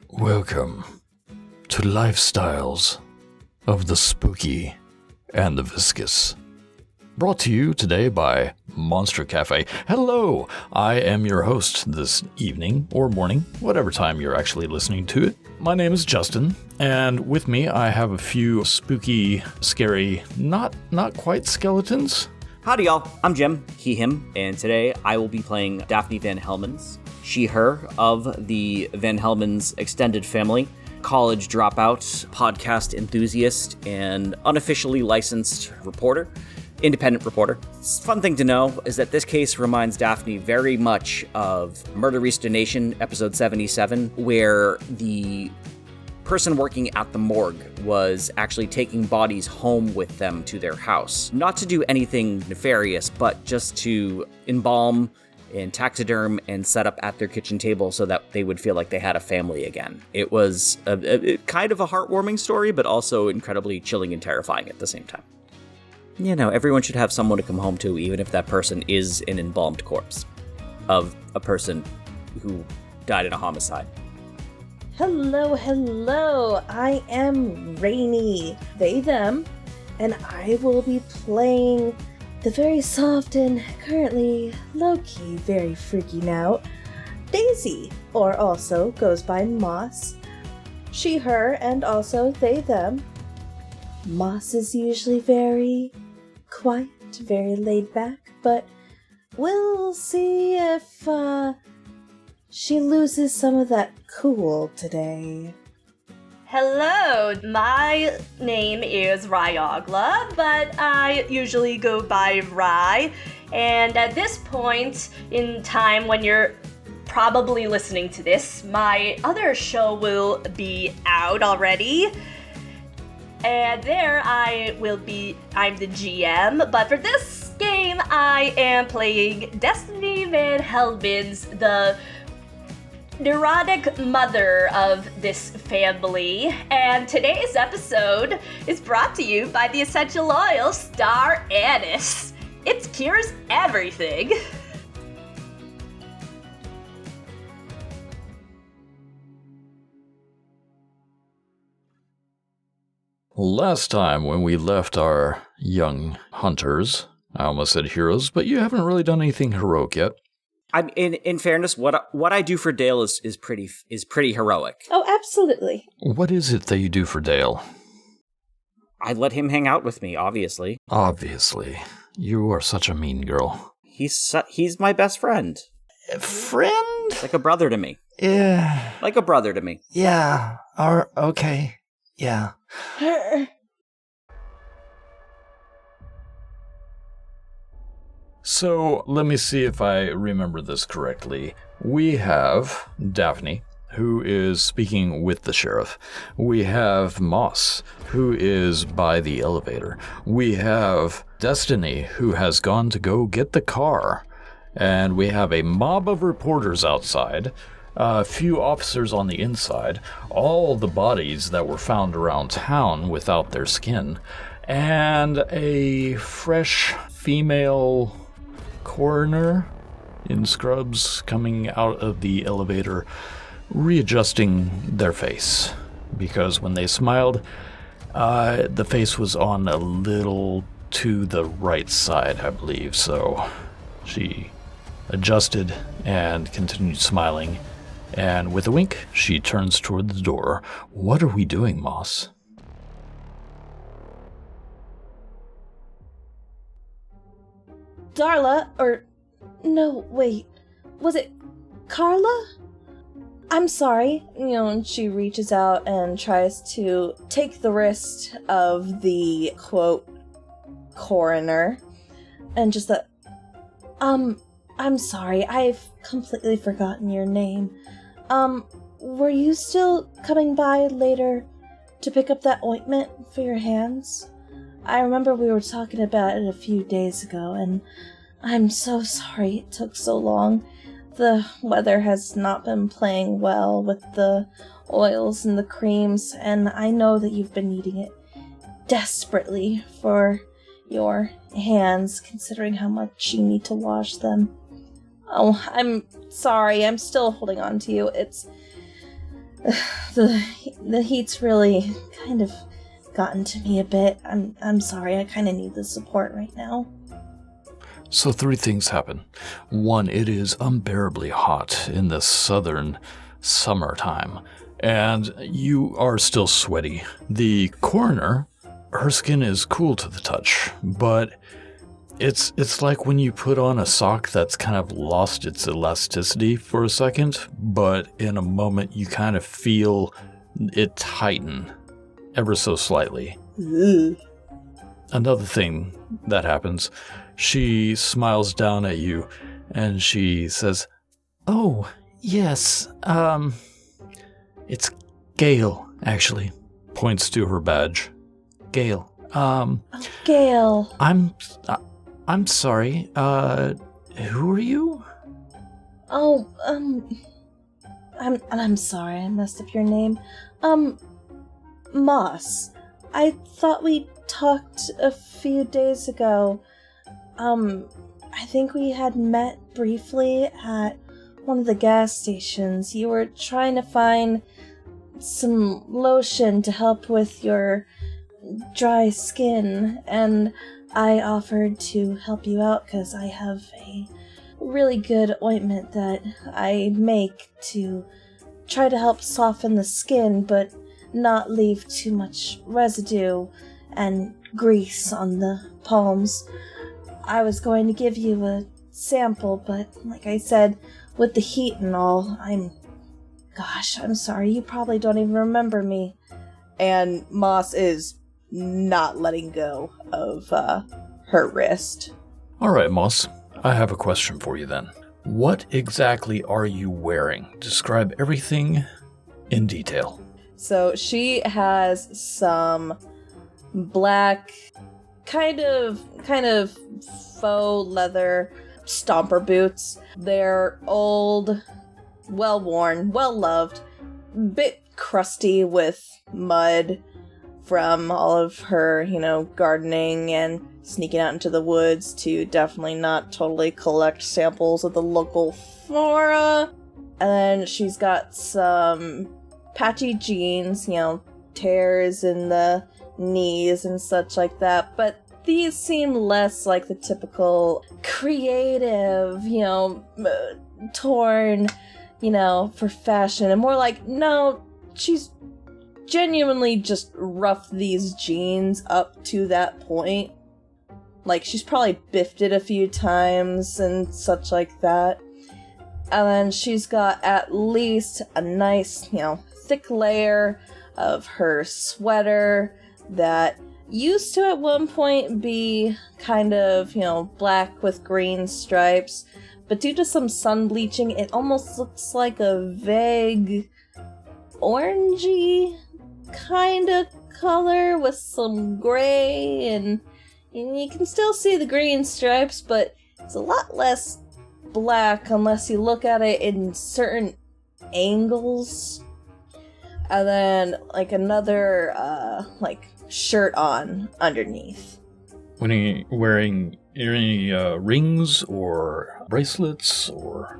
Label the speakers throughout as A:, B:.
A: Welcome to Lifestyles of the Spooky and the Viscous. Brought to you today by Monster Cafe. Hello, I am your host this evening or morning, whatever time you're actually listening to it. My name is Justin, and with me I have a few spooky, scary, not quite skeletons.
B: Howdy y'all, I'm Jim, he, him, and today I will be playing Daphne Van Helmons, she, her, of the Van Helmons extended family, college dropout, podcast enthusiast, and unofficially licensed reporter, independent reporter. Fun thing to know is that this case reminds Daphne very much of Murderista Nation, episode 77, where the person working at the morgue was actually taking bodies home with them to their house. Not to do anything nefarious, but just to embalm and taxiderm and set up at their kitchen table so that they would feel like they had a family again. It was a kind of a heartwarming story, but also incredibly chilling and terrifying at the same time. You know, everyone should have someone to come home to, even if that person is an embalmed corpse of a person who died in a homicide.
C: Hello, I am Rainy, they, them, and I will be playing the very soft and currently low-key very freaking out Daisy, or also goes by Moss, she, her, and also they, them. Moss is usually very quiet, very laid back, but we'll see if, she loses some of that cool today.
D: Hello, my name is Ryogla, but I usually go by Ry. And at this point in time when you're probably listening to this, my other show will be out already. And there I'm the GM, but for this game I am playing Daphne Van Helmons, the neurotic mother of this family, and today's episode is brought to you by the essential oil Star Anise. It cures everything.
A: Last time when we left our young hunters, I almost said heroes, but you haven't really done anything heroic yet.
B: I'm in fairness, what I do for Dale is pretty heroic.
C: Oh, absolutely.
A: What is it that you do for Dale?
B: I let him hang out with me, obviously.
A: Obviously. You are such a mean girl.
B: He's my best friend.
A: Friend?
B: Like a brother to me.
A: Yeah.
B: Like a brother to me.
A: Yeah. Okay. Yeah. So, let me see if I remember this correctly. We have Daphne, who is speaking with the sheriff. We have Moss, who is by the elevator. We have Destiny, who has gone to go get the car. And we have a mob of reporters outside, a few officers on the inside, all the bodies that were found around town without their skin, and a fresh female coroner in scrubs coming out of the elevator, readjusting their face, because when they smiled, the face was on a little to the right side, I believe, so she adjusted and continued smiling, and with a wink, she turns toward the door. What are we doing, Moss?
C: Darla, no, wait, was it Carla? I'm sorry, and she reaches out and tries to take the wrist of the, quote, coroner, and just I'm sorry, I've completely forgotten your name. Were you still coming by later to pick up that ointment for your hands? I remember we were talking about it a few days ago, and I'm so sorry it took so long. The weather has not been playing well with the oils and the creams, and I know that you've been needing it desperately for your hands, considering how much you need to wash them. Oh, I'm sorry, I'm still holding on to you. The heat's really kind of gotten to me a bit. I'm sorry. I kind of need the support right now.
A: So 3 things happen. 1, it is unbearably hot in the southern summertime, and you are still sweaty. The coroner, her skin is cool to the touch, but it's like when you put on a sock that's kind of lost its elasticity for a second, but in a moment you kind of feel it tighten ever so slightly.
C: Ugh.
A: Another thing that happens, she smiles down at you and she says, "Oh, yes, it's Gale, actually." Points to her badge. "Gale,
C: Gale.
A: I'm sorry, who are you?"
C: Oh, I'm sorry, I messed up your name. Moss. I thought we talked a few days ago. I think we had met briefly at one of the gas stations. You were trying to find some lotion to help with your dry skin, and I offered to help you out because I have a really good ointment that I make to try to help soften the skin but not leave too much residue and grease on the palms. I was going to give you a sample, but like I said, with the heat and all, I'm sorry, you probably don't even remember me. And Moss is not letting go of her wrist.
A: All right, Moss, I have a question for you then. What exactly are you wearing? Describe everything in detail.
C: So she has some black, kind of faux leather stomper boots. They're old, well-worn, well-loved, bit crusty with mud from all of her, gardening and sneaking out into the woods to definitely not totally collect samples of the local flora. And then she's got some patchy jeans, tears in the knees and such like that, but these seem less like the typical creative, torn, for fashion, and more like, no, she's genuinely just roughed these jeans up to that point. Like, she's probably biffed it a few times and such like that. And then she's got at least a nice, thick layer of her sweater that used to at one point be kind of, black with green stripes, but due to some sun bleaching, it almost looks like a vague orangey kind of color with some gray, and you can still see the green stripes, but it's a lot less black unless you look at it in certain angles. And then, another, shirt on underneath.
A: When are you wearing any rings or bracelets or...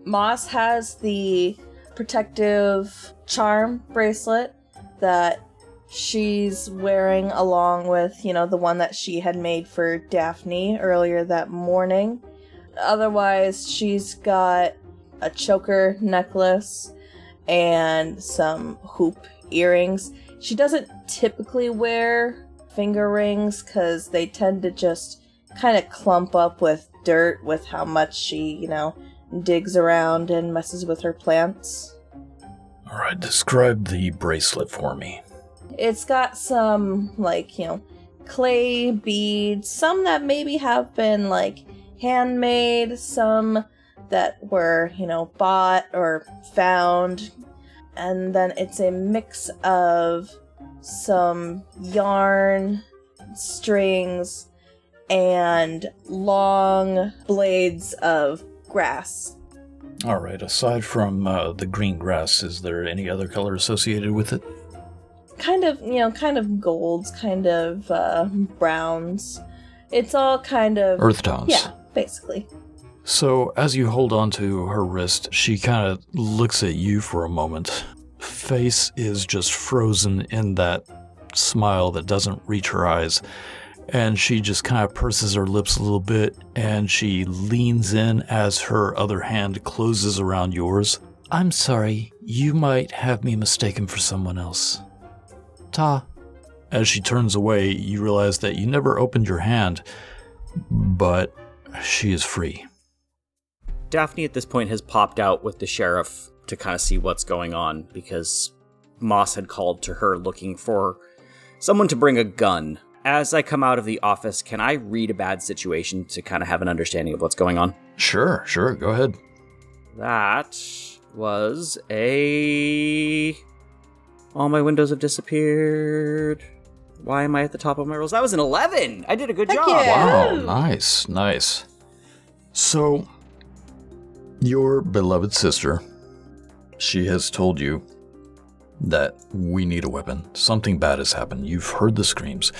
C: Moss has the protective charm bracelet that she's wearing along with, the one that she had made for Daphne earlier that morning. Otherwise, she's got a choker necklace and some hoop earrings. She doesn't typically wear finger rings because they tend to just kind of clump up with dirt with how much she, digs around and messes with her plants.
A: All right, describe the bracelet for me.
C: It's got some, clay beads, some that maybe have been, handmade, some that were, bought or found. And then it's a mix of some yarn, strings, and long blades of grass.
A: All right, aside from the green grass, is there any other color associated with it?
C: Kind of golds, kind of browns. It's all kind of...
A: Earth tones.
C: Yeah, basically.
A: So, as you hold on to her wrist, she kind of looks at you for a moment. face is just frozen in that smile that doesn't reach her eyes. And she just kind of purses her lips a little bit, and she leans in as her other hand closes around yours. I'm sorry, you might have me mistaken for someone else. Ta. As she turns away, you realize that you never opened your hand, but she is free.
B: Daphne at this point has popped out with the sheriff to kind of see what's going on, because Moss had called to her looking for someone to bring a gun. As I come out of the office, can I read a bad situation to kind of have an understanding of what's going on?
A: Sure, go ahead.
B: That was a... All my windows have disappeared. Why am I at the top of my rolls? That was an 11! I did a good job!
A: Wow, nice. So, your beloved sister, she has told you that we need a weapon. Something bad has happened. You've heard the screams.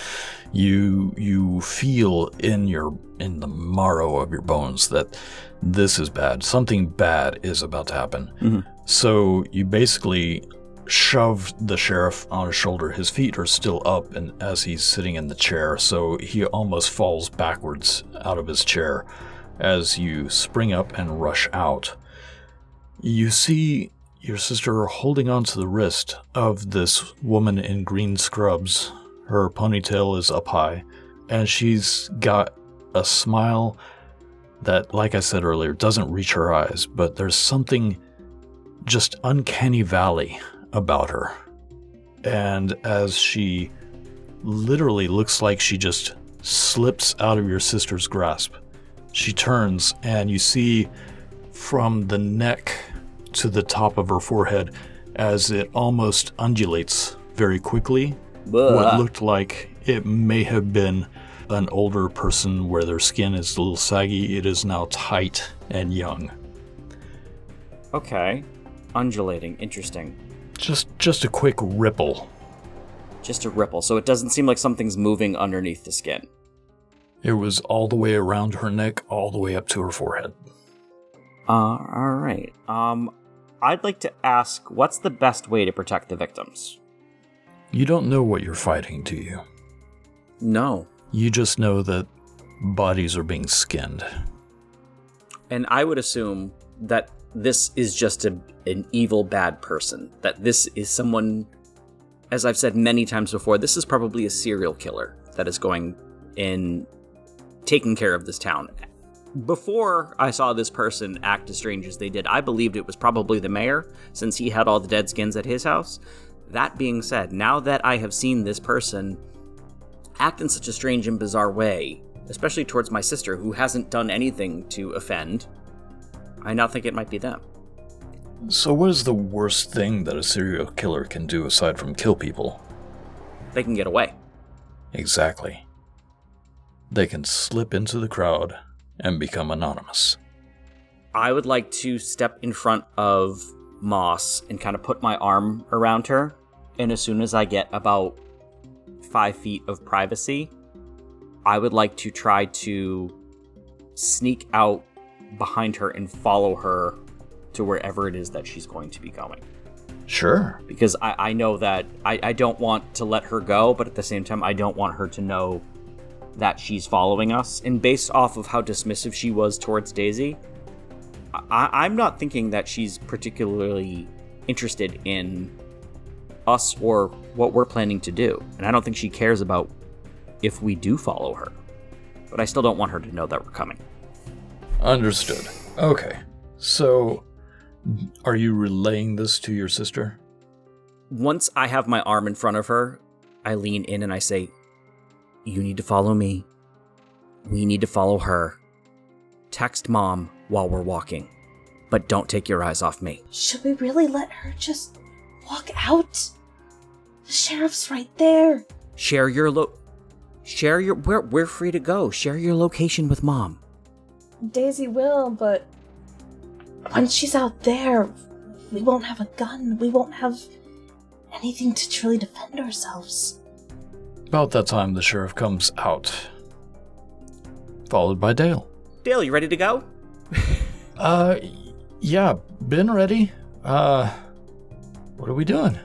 A: You feel in the marrow of your bones that this is bad. Something bad is about to happen. Mm-hmm. So you basically shoved the sheriff on his shoulder. His feet are still up, and as he's sitting in the chair, so he almost falls backwards out of his chair as you spring up and rush out. You see your sister holding onto the wrist of this woman in green scrubs. Her ponytail is up high, and she's got a smile that, like I said earlier, doesn't reach her eyes, but there's something just uncanny valley about her. And as she literally looks like she just slips out of your sister's grasp, she turns, and you see from the neck to the top of her forehead, as it almost undulates very quickly, what looked like it may have been an older person where their skin is a little saggy. It is now tight and young.
B: Okay. Undulating. Interesting.
A: Just a quick ripple.
B: Just a ripple. So it doesn't seem like something's moving underneath the skin.
A: It was all the way around her neck, all the way up to her forehead.
B: Alright. I'd like to ask, what's the best way to protect the victims?
A: You don't know what you're fighting, do you?
B: No.
A: You just know that bodies are being skinned.
B: And I would assume that this is just an evil, bad person. That this is someone, as I've said many times before, this is probably a serial killer that is going in taking care of this town. Before I saw this person act as strange as they did, I believed it was probably the mayor, since he had all the dead skins at his house. That being said, now that I have seen this person act in such a strange and bizarre way, especially towards my sister, who hasn't done anything to offend, I now think it might be them.
A: So what is the worst thing that a serial killer can do aside from kill people?
B: They can get away.
A: Exactly. They can slip into the crowd and become anonymous.
B: I would like to step in front of Moss and kind of put my arm around her, and as soon as I get about 5 feet of privacy, I would like to try to sneak out behind her and follow her to wherever it is that she's going to be going.
A: Sure.
B: Because I know that I don't want to let her go, but at the same time, I don't want her to know that she's following us. And based off of how dismissive she was towards Daisy, I'm not thinking that she's particularly interested in us or what we're planning to do. And I don't think she cares about if we do follow her. But I still don't want her to know that we're coming.
A: Understood. Okay. So, are you relaying this to your sister?
B: Once I have my arm in front of her, I lean in and I say, "You need to follow me. We need to follow her. Text Mom while we're walking, but don't take your eyes off me."
C: Should we really let her just walk out? The sheriff's right there.
B: We're free to go. Share your location with Mom.
C: Daisy will, but once she's out there, we won't have a gun. We won't have anything to truly defend ourselves.
A: About that time, the sheriff comes out, followed by Dale.
B: Dale, you ready to go?
A: Yeah, been ready. What are we doing?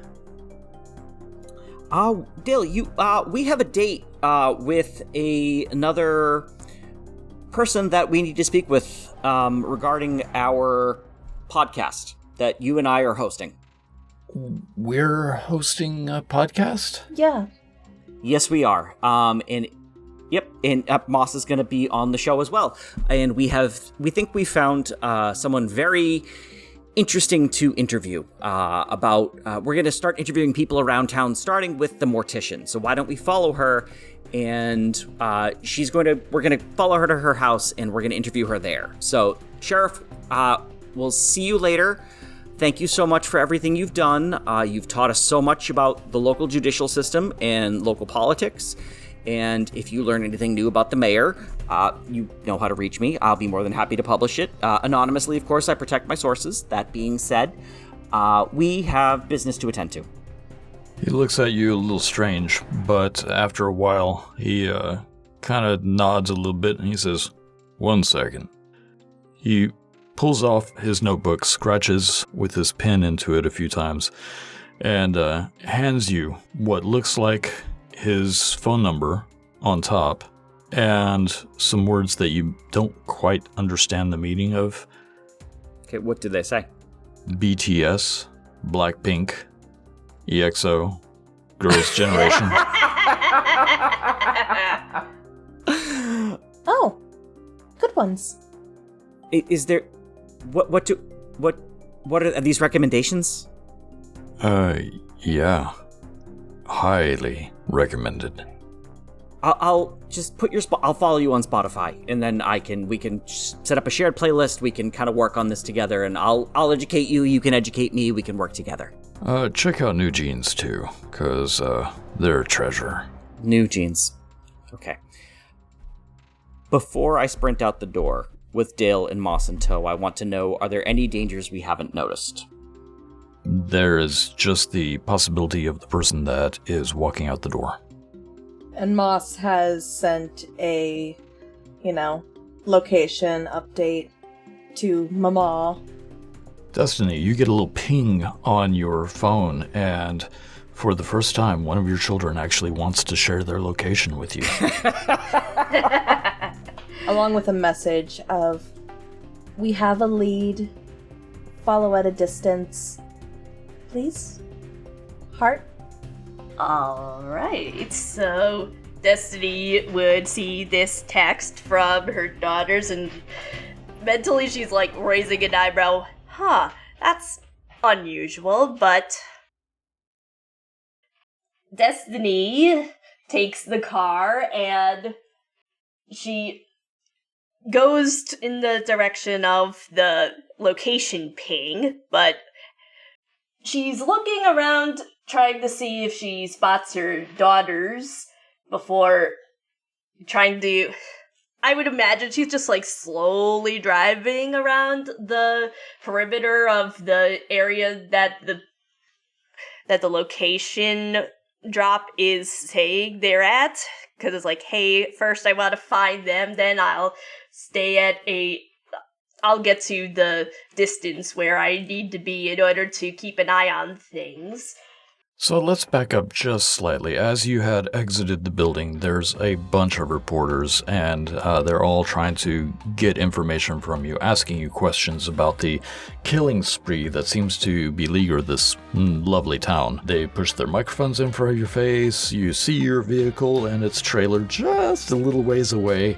B: Dale, we have a date with another person that we need to speak with regarding our podcast that you and I are hosting.
A: We're hosting a podcast?
C: Yeah.
B: Yes, we are. And Moss is going to be on the show as well. And we think we found someone very interesting to interview we're going to start interviewing people around town, starting with the mortician. So why don't we follow her? And we're going to follow her to her house, and we're going to interview her there. So, Sheriff, we'll see you later. Thank you so much for everything you've done. You've taught us so much about the local judicial system and local politics. And if you learn anything new about the mayor, you know how to reach me. I'll be more than happy to publish it. Anonymously, of course, I protect my sources. That being said, we have business to attend to.
A: He looks at you a little strange, but after a while, he kind of nods a little bit and he says, "1 second." He pulls off his notebook, scratches with his pen into it a few times, and hands you what looks like his phone number on top and some words that you don't quite understand the meaning of.
B: Okay, what did they say?
A: BTS, Blackpink, EXO, Girls' Generation.
C: Oh, good ones.
B: Is there... What are these recommendations?
A: Yeah. Highly recommended.
B: I'll just put I'll follow you on Spotify, and then we can set up a shared playlist. We can kind of work on this together, and I'll educate you. You can educate me. We can work together.
A: Check out New Jeans too, cause they're a treasure.
B: New Jeans. Okay. Before I sprint out the door with Dale and Moss in tow, I want to know: are there any dangers we haven't noticed?
A: There is just the possibility of the person that is walking out the door.
C: And Moss has sent a, location update to Mama.
A: Destiny, you get a little ping on your phone, and for the first time, one of your children actually wants to share their location with you.
C: Along with a message of, "We have a lead. Follow at a distance. Please? Heart?"
D: Alright, so Destiny would see this text from her daughters, and mentally she's like raising an eyebrow. That's unusual, but Destiny takes the car and she goes in the direction of the location ping, but she's looking around trying to see if she spots her daughters before trying to... I would imagine she's just like slowly driving around the perimeter of the area that the location drop is saying they're at. Because it's like, hey, first I want to find them, then I'll get to the distance where I need to be in order to keep an eye on things.
A: So let's back up just slightly. As you had exited the building, there's a bunch of reporters, and they're all trying to get information from you, asking you questions about the killing spree that seems to beleaguer this lovely town. They push their microphones in front of your face, you see your vehicle and its trailer just a little ways away.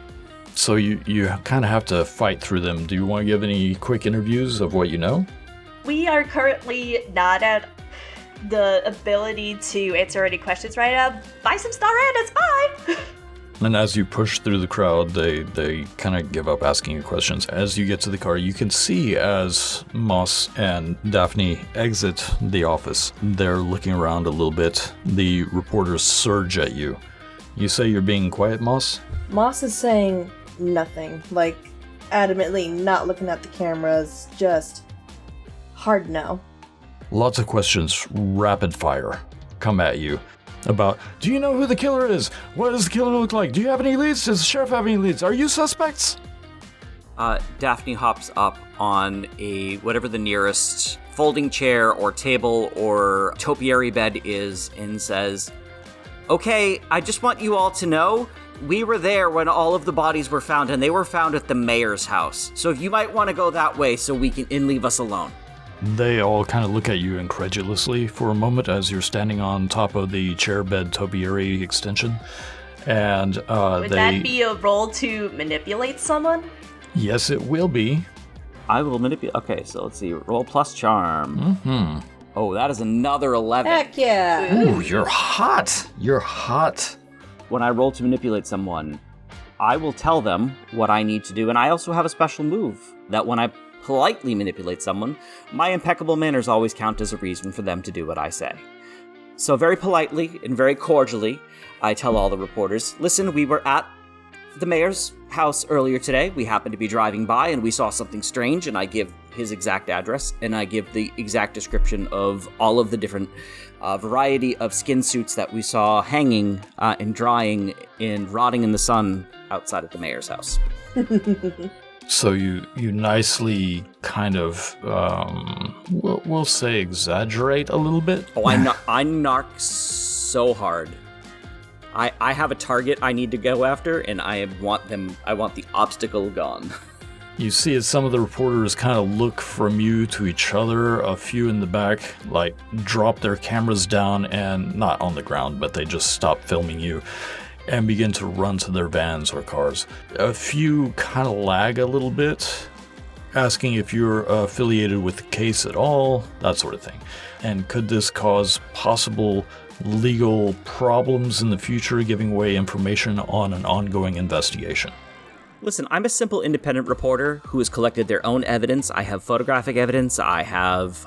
A: So you kind of have to fight through them. Do you want to give any quick interviews of what you know?
D: We are currently not at the ability to answer any questions right now. Buy some Star Rabbits, bye!
A: And as you push through the crowd, they kind of give up asking you questions. As you get to the car, you can see as Moss and Daphne exit the office, they're looking around a little bit. The reporters surge at you. You say you're being quiet, Moss?
C: Moss is saying nothing, like adamantly not looking at the cameras, just hard no.
A: Lots of questions, rapid fire, come at you. About, do you know who the killer is? What does the killer look like? Do you have any leads? Does the sheriff have any leads? Are you suspects?
B: Daphne hops up on whatever the nearest folding chair or table or topiary bed is and says, "Okay, I just want you all to know we were there when all of the bodies were found, and they were found at the mayor's house. So if you might want to go that way so we can and leave us alone."
A: They all kind of look at you incredulously for a moment as you're standing on top of the chair bed topiary extension. And
D: Would that be a roll to manipulate someone?
A: Yes, it will be.
B: I will manipulate. Okay, so let's see. Roll plus charm.
A: Mm-hmm.
B: Oh, that is another 11.
C: Heck yeah.
A: Ooh, you're hot. You're hot.
B: When I roll to manipulate someone, I will tell them what I need to do, and I also have a special move that when I politely manipulate someone, my impeccable manners always count as a reason for them to do what I say. So very politely and very cordially, I tell all the reporters, "Listen, we were at the mayor's house earlier today. We happened to be driving by and we saw something strange," and I give his exact address, and I give the exact description of all of the different variety of skin suits that we saw hanging and drying and rotting in the sun outside of the mayor's house.
A: So you nicely kind of, we'll say exaggerate a little bit.
B: Oh, I narc so hard. I have a target I need to go after, and I want the obstacle gone.
A: You see as some of the reporters kind of look from you to each other, a few in the back, like, drop their cameras down and not on the ground, but they just stop filming you and begin to run to their vans or cars. A few kind of lag a little bit, asking if you're affiliated with the case at all, that sort of thing. And could this cause possible legal problems in the future, giving away information on an ongoing investigation?
B: Listen, I'm a simple independent reporter who has collected their own evidence. I have photographic evidence. I have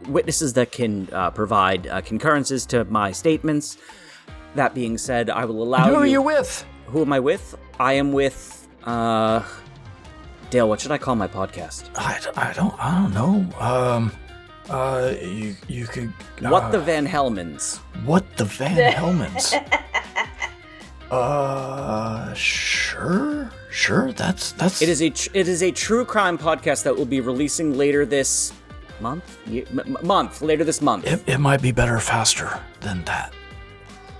B: witnesses that can provide concurrences to my statements. That being said, I will allow you...
A: Who are you with?
B: Who am I with? I am with, Dale, what should I call my podcast?
A: I don't know. You could...
B: What the Van Helmans?
A: What the Van Helmans? Sure, that's...
B: It is a true crime podcast that will be releasing later this month? Later this month.
A: It might be better faster than that.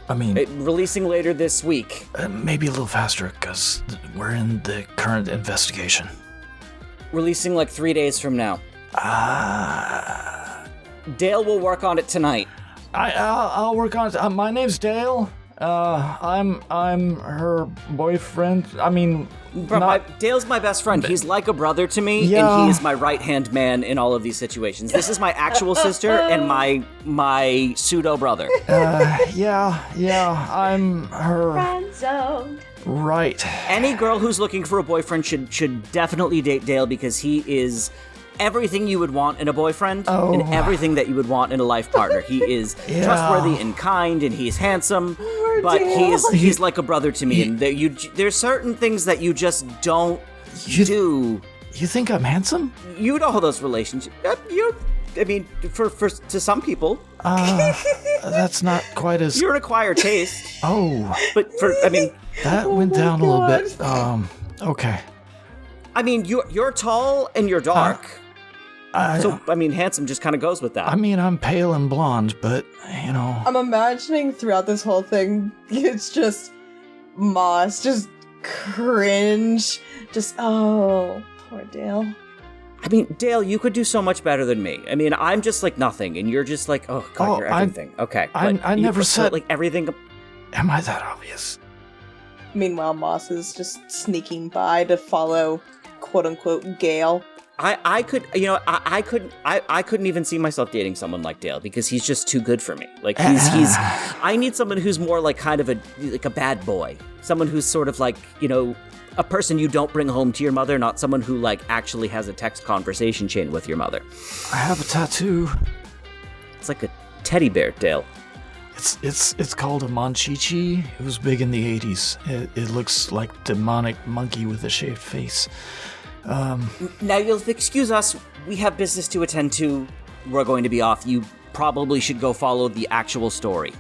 A: I mean...
B: releasing later this week.
A: Maybe a little faster, because we're in the current investigation.
B: Releasing like 3 days from now. Dale will work on it tonight.
A: I'll work on it. My name's Dale. I'm her boyfriend. I mean...
B: Dale's my best friend. He's like a brother to me,
A: yeah.
B: And he is my right-hand man in all of these situations. This is my actual sister and my pseudo-brother. Yeah, I'm her...
D: Friend-zoned.
A: Right.
B: Any girl who's looking for a boyfriend should definitely date Dale, because he is everything you would want in a boyfriend and everything that you would want in a life partner. He is trustworthy and kind, and he's handsome, but he's like a brother to me. And there's certain things that you just don't do.
A: You think I'm handsome?
B: You know how those relationships. For to some people,
A: that's not quite as...
B: You're an acquired taste.
A: Oh.
B: But
A: that went down a little bit. Okay.
B: I mean, you're tall and you're dark. Handsome just kind of goes with that.
A: I mean, I'm pale and blonde, but, you know...
E: I'm imagining throughout this whole thing, it's just Moss, just cringe, just, oh, poor Dale.
B: I mean, Dale, you could do so much better than me. I mean, I'm just like nothing, and you're just like, oh, God, you're everything. Okay.
A: I never said...
B: like, everything...
A: Am I that obvious?
E: Meanwhile, Moss is just sneaking by to follow, quote-unquote, Gale.
B: I couldn't even see myself dating someone like Dale, because he's just too good for me. Like, I need someone who's more like kind of a bad boy. Someone who's sort of like, a person you don't bring home to your mother, not someone who like actually has a text conversation chain with your mother.
A: I have a tattoo.
B: It's like a teddy bear, Dale.
A: It's called a Monchichi. It was big in the 80s. It looks like demonic monkey with a shaved face.
B: Now you'll excuse us. We have business to attend to. We're going to be off. You probably should go follow the actual story.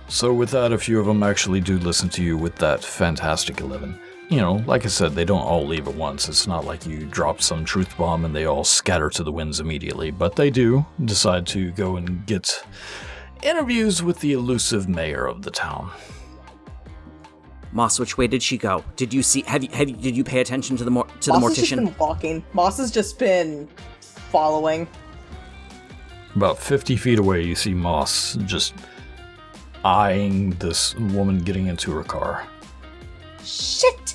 A: So with that, a few of them actually do listen to you with that fantastic 11. like I said, they don't all leave at once. It's not like you drop some truth bomb and they all scatter to the winds immediately, but they do decide to go and get interviews with the elusive mayor of the town.
B: Moss, which way did she go? Did you see? Did you pay attention to the
E: Moss
B: mortician?
E: has just been walking. Moss has just been following.
A: About 50 feet away, you see Moss just eyeing this woman getting into her car.
E: Shit!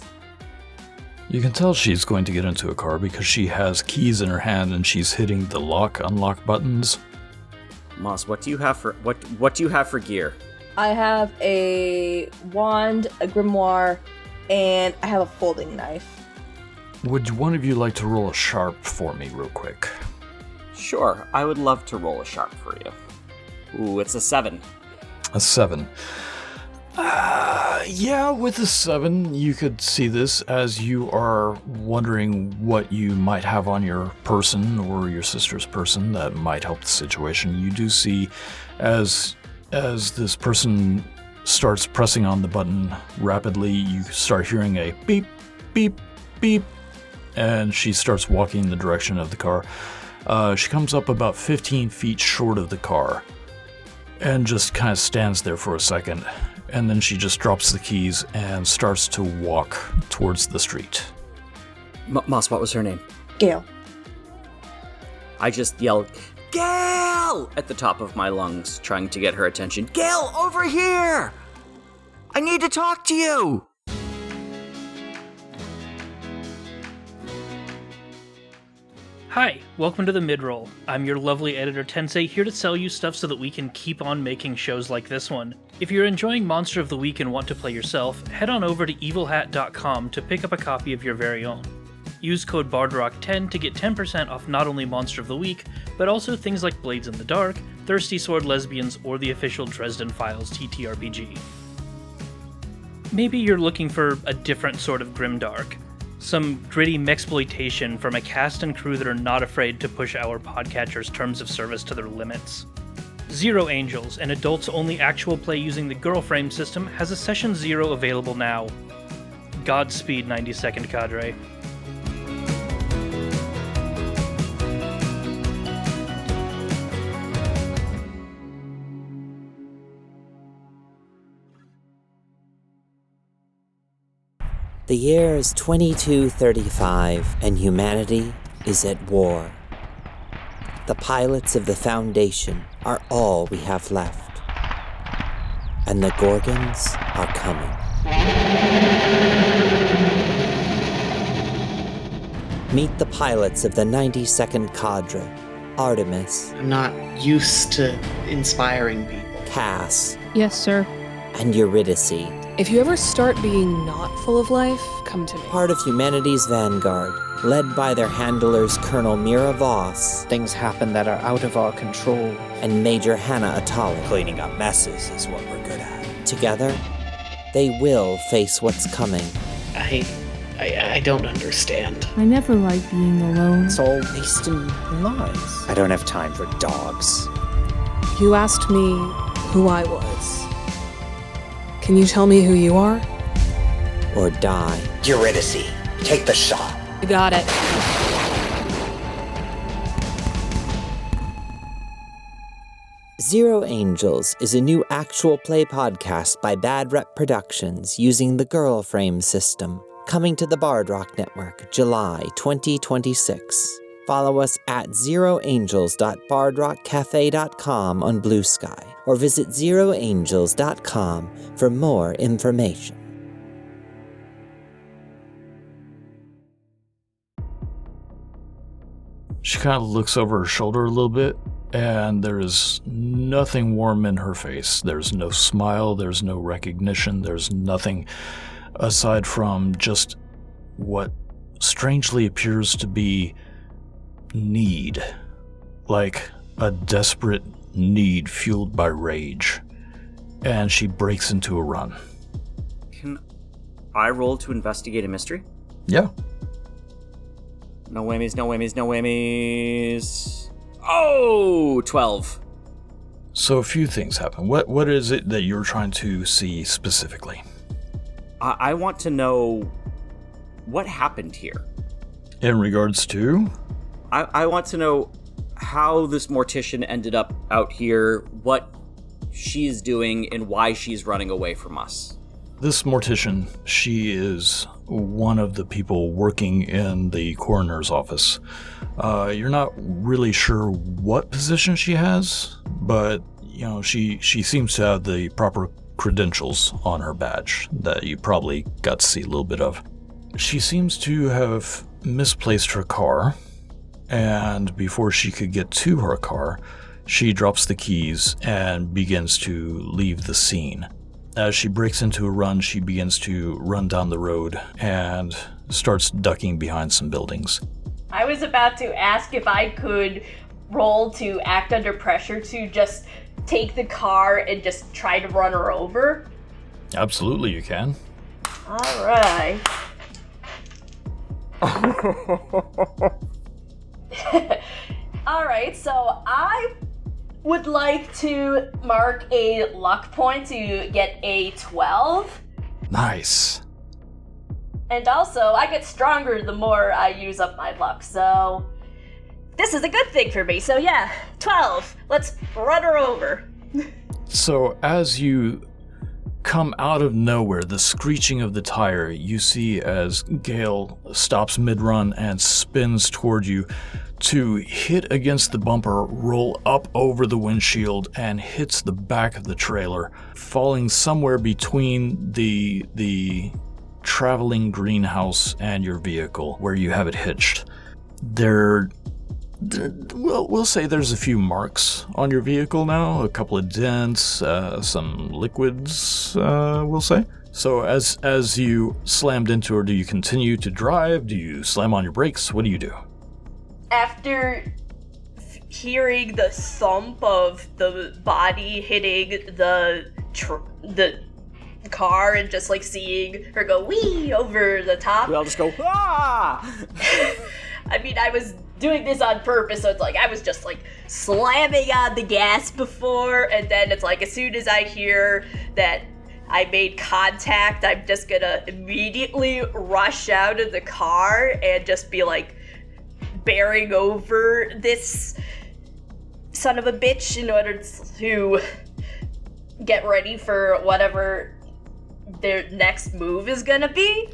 A: You can tell she's going to get into a car because she has keys in her hand and she's hitting the unlock buttons.
B: Moss, what do you have for gear?
E: I have a wand, a grimoire, and I have a folding knife.
A: Would one of you like to roll a sharp for me real quick?
B: Sure, I would love to roll a sharp for you. Ooh, it's a 7.
A: A 7. Yeah, with a 7, you could see this as you are wondering what you might have on your person or your sister's person that might help the situation. You do see as this person starts pressing on the button rapidly, you start hearing a beep, beep, beep, and she starts walking in the direction of the car. She comes up about 15 feet short of the car and just kind of stands there for a second. And then she just drops the keys and starts to walk towards the street.
B: Moss, what was her name?
E: Gale.
B: I just yelled, Gale! At the top of my lungs, trying to get her attention. Gale, over here! I need to talk to you!
F: Hi, welcome to the Midroll. I'm your lovely editor Tensei, here to sell you stuff so that we can keep on making shows like this one. If you're enjoying Monster of the Week and want to play yourself, head on over to evilhat.com to pick up a copy of your very own. Use code BARDROCK10 to get 10% off not only Monster of the Week, but also things like Blades in the Dark, Thirsty Sword Lesbians, or the official Dresden Files TTRPG. Maybe you're looking for a different sort of grimdark. Some gritty mexploitation from a cast and crew that are not afraid to push our podcatcher's terms of service to their limits. Zero Angels, an adults-only actual play using the Girl Frame system, has a Session 0 available now. Godspeed, 92nd Cadre.
G: The year is 2235, and humanity is at war. The pilots of the Foundation are all we have left. And the Gorgons are coming. Meet the pilots of the 92nd Cadre, Artemis,
H: I'm not used to inspiring people.
G: Cass,
I: Yes, sir.
G: and Eurydice,
I: If you ever start being not full of life, come to me.
G: part of humanity's vanguard, led by their handlers Colonel Mira Voss
J: Things happen that are out of our control.
G: and Major Hannah Atali.
J: Cleaning up messes is what we're good at.
G: Together, they will face what's coming.
H: I don't understand.
I: I never like being alone.
J: It's all based in lies. I don't have time for dogs.
I: You asked me who I was. Can you tell me who you are?
G: Or die.
J: Eurydice, take the shot.
I: You got it.
G: Zero Angels is a new actual play podcast by Bad Rep Productions using the Girl Frame system, coming to the Bard Rock Network July 2026. Follow us at zeroangels.bardrockcafe.com on Blue Sky, or visit zeroangels.com for more information.
A: She kind of looks over her shoulder a little bit, and there is nothing warm in her face. There's no smile, there's no recognition, there's nothing aside from just what strangely appears to be need. Like a desperate need fueled by rage. And she breaks into a run.
B: Can I roll to investigate a mystery?
A: Yeah.
B: No whammies, no whammies, no whammies. Oh, 12.
A: So a few things happen. What is it that you're trying to see specifically?
B: I want to know what happened here?
A: In regards to?
B: I want to know how this mortician ended up out here, what she's doing, and why she's running away from us.
A: This mortician, she is one of the people working in the coroner's office. You're not really sure what position she has, but, she seems to have the proper credentials on her badge that you probably got to see a little bit of. She seems to have misplaced her car, and before she could get to her car, she drops the keys and begins to leave the scene. As she breaks into a run, she begins to run down the road and starts ducking behind some buildings.
D: I was about to ask if I could roll to act under pressure to just take the car and just try to run her over.
A: Absolutely, you can.
D: All right. All right, so I would like to mark a luck point to get a 12.
A: Nice.
D: And also, I get stronger the more I use up my luck, so this is a good thing for me. So yeah, 12. Let's run her over.
A: So as you come out of nowhere, the screeching of the tire, you see as Gale stops mid-run and spins toward you to hit against the bumper, roll up over the windshield, and hits the back of the trailer, falling somewhere between the traveling greenhouse and your vehicle where you have it hitched. We'll say there's a few marks on your vehicle now, a couple of dents, some liquids, we'll say. So as you slammed into her, do you continue to drive? Do you slam on your brakes? What do you do?
D: After hearing the thump of the body hitting the car and just like seeing her go wee over the top,
B: We all just go, ah!
D: I mean, I was doing this on purpose, so it's like I was just like slamming on the gas before, and then it's like as soon as I hear that I made contact, I'm just gonna immediately rush out of the car and just be like bearing over this son of a bitch in order to get ready for whatever their next move is gonna be.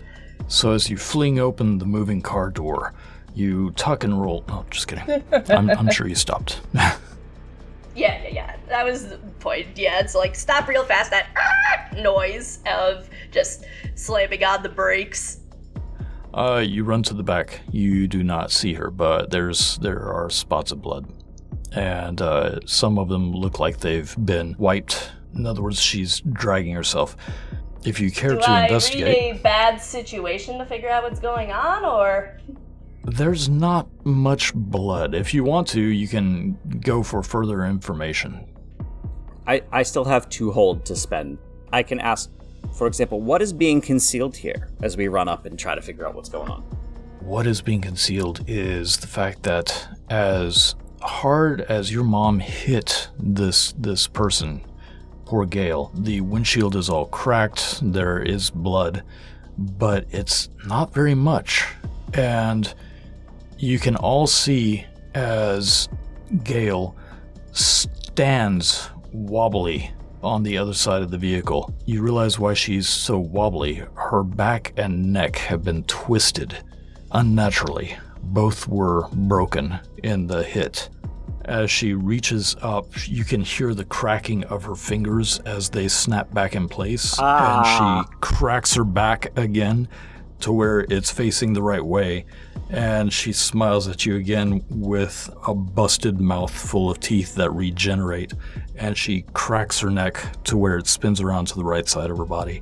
A: So as you fling open the moving car door, you tuck and roll. Oh, just kidding. I'm sure you stopped.
D: Yeah. That was the point. Yeah, it's like stop real fast, that noise of just slamming on the brakes.
A: You run to the back. You do not see her, but there are spots of blood. And some of them look like they've been wiped. In other words, she's dragging herself. If you care to investigate...
D: Do I read a bad situation to figure out what's going on, or...?
A: There's not much blood. If you want to, you can go for further information.
B: I still have 2 hold to spend. I can ask, for example, what is being concealed here as we run up and try to figure out what's going on?
A: What is being concealed is the fact that as hard as your mom hit this person, poor Gale, the windshield is all cracked, there is blood, but it's not very much. And you can all see as Gale stands wobbly on the other side of the vehicle. You realize why she's so wobbly. Her back and neck have been twisted unnaturally. Both were broken in the hit. As she reaches up, you can hear the cracking of her fingers as they snap back in place, and she cracks her back again to where it's facing the right way, and she smiles at you again with a busted mouth full of teeth that regenerate, and she cracks her neck to where it spins around to the right side of her body,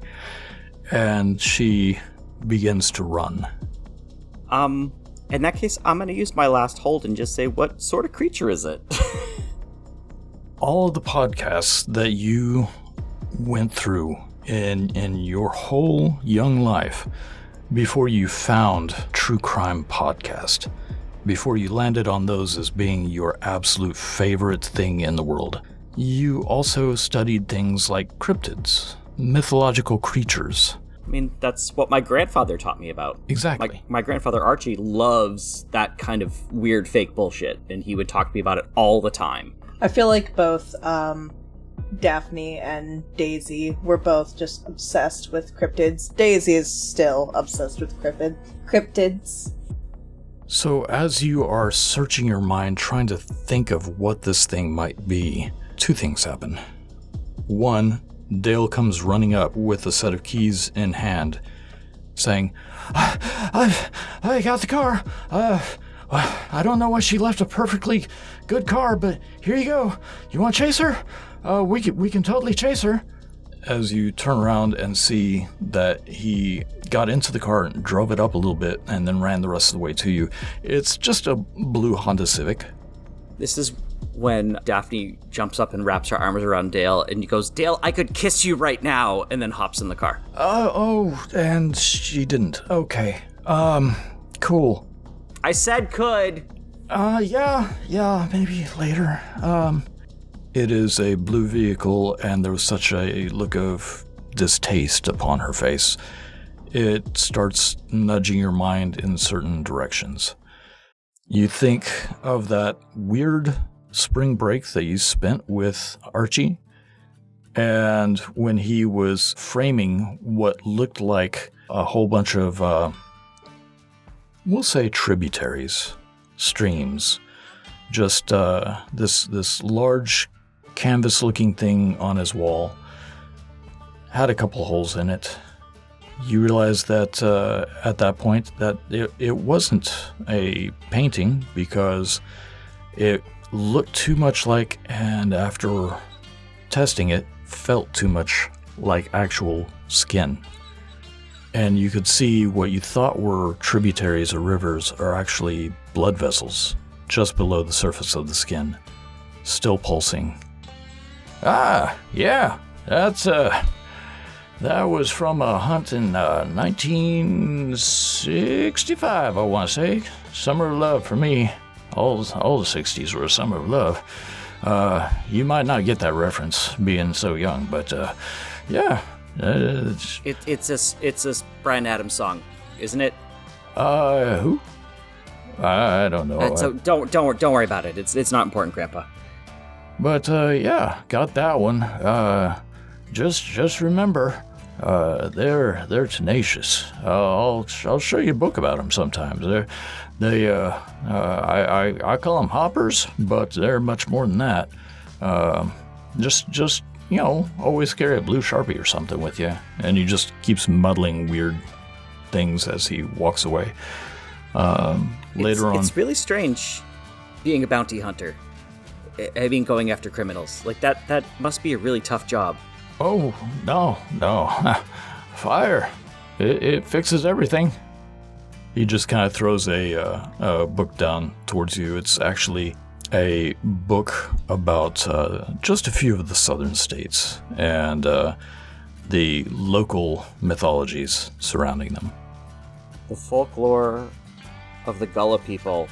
A: and she begins to run.
B: In that case, I'm going to use my last hold and just say, what sort of creature is it?
A: All of the podcasts that you went through in your whole young life, before you found True Crime Podcast, before you landed on those as being your absolute favorite thing in the world, you also studied things like cryptids, mythological creatures,
B: I mean, that's what my grandfather taught me about.
A: Exactly.
B: My grandfather Archie loves that kind of weird fake bullshit, and he would talk to me about it all the time.
E: I feel like both Daphne and Daisy were both just obsessed with cryptids. Daisy is still obsessed with cryptids.
A: So as you are searching your mind, trying to think of what this thing might be, two things happen. One, Dale comes running up with a set of keys in hand, saying, I got the car. I don't know why she left a perfectly good car, but here you go. You want to chase her? We can totally chase her. As you turn around and see that he got into the car and drove it up a little bit and then ran the rest of the way to you. It's just a blue Honda Civic.
B: This is when Daphne jumps up and wraps her arms around Dale and he goes, Dale, I could kiss you right now, and then hops in the car.
A: And she didn't. Okay. Cool.
B: I said could.
A: Yeah, maybe later. It is a blue vehicle, and there was such a look of distaste upon her face. It starts nudging your mind in certain directions. You think of that weird spring break that you spent with Archie, and when he was framing what looked like a whole bunch of, we'll say tributaries, streams, just this large canvas-looking thing on his wall, had a couple holes in it. You realize that at that point that it wasn't a painting because it looked too much like, and after testing it, felt too much like actual skin. And you could see what you thought were tributaries or rivers are actually blood vessels just below the surface of the skin, still pulsing. Yeah, that was from a hunt in 1965, I want to say. Summer of love for me. All the 60s were a summer of love. You might not get that reference being so young, but yeah.
B: It's a Bryan Adams song, isn't it?
A: Who? I don't know.
B: So don't worry about it. It's not important, Grandpa.
A: But yeah, got that one. Just remember, they're tenacious. I'll show you a book about them sometimes. I call them hoppers, but they're much more than that. Just always carry a blue Sharpie or something with you, and he just keeps muddling weird things as he walks away. Later on,
B: it's really strange being a bounty hunter. I mean, going after criminals like that must be a really tough job.
A: Oh, no. Fire. It fixes everything. He just kind of throws a book down towards you. It's actually a book about just a few of the southern states and the local mythologies surrounding them.
B: The folklore of the Gullah people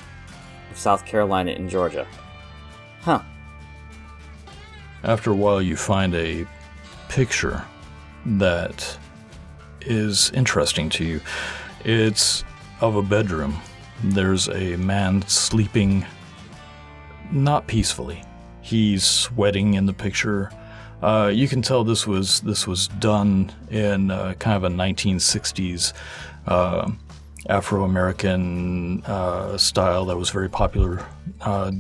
B: of South Carolina and Georgia. Huh.
A: After a while, you find a picture that is interesting to you. It's of a bedroom. There's a man sleeping not peacefully. He's sweating in the picture. You can tell this was done in kind of a 1960s Afro-American style that was very popular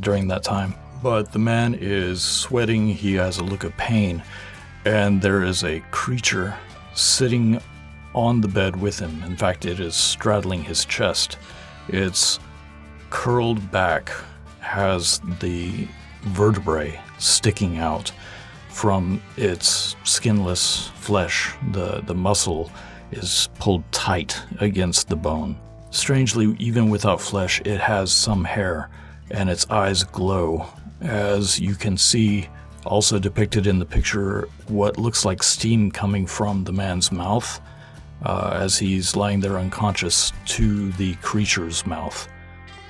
A: during that time. But the man is sweating, he has a look of pain, and there is a creature sitting on the bed with him. In fact, it is straddling his chest. It's curled back, has the vertebrae sticking out from its skinless flesh. The muscle is pulled tight against the bone. Strangely, even without flesh, it has some hair, and its eyes glow. As you can see, also depicted in the picture, what looks like steam coming from the man's mouth as he's lying there unconscious to the creature's mouth,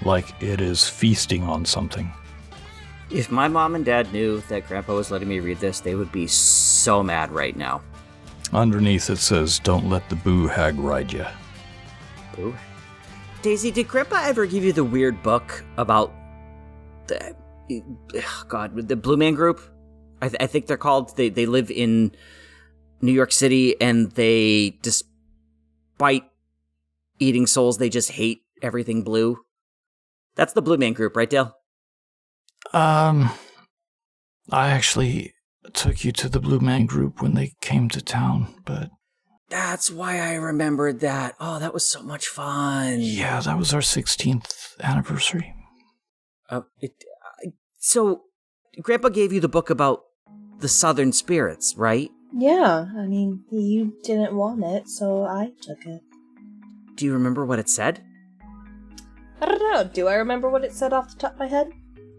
A: like it is feasting on something.
B: If my mom and dad knew that Grandpa was letting me read this, they would be so mad right now.
A: Underneath it says, "Don't let the boo hag ride ya."
B: Boo. Daisy, did Grandpa ever give you the weird book about the Blue Man Group? I think they're called. They live in New York City, and they, despite eating souls, they just hate everything blue. That's the Blue Man Group, right, Dale?
A: I actually took you to the Blue Man Group when they came to town, but...
B: That's why I remembered that. Oh, that was so much fun.
A: Yeah, that was our 16th anniversary.
B: So, Grandpa gave you the book about the Southern Spirits, right?
C: Yeah, I mean, you didn't want it, so I took it.
B: Do you remember what it said?
C: I don't know. Do I remember what it said off the top of my head?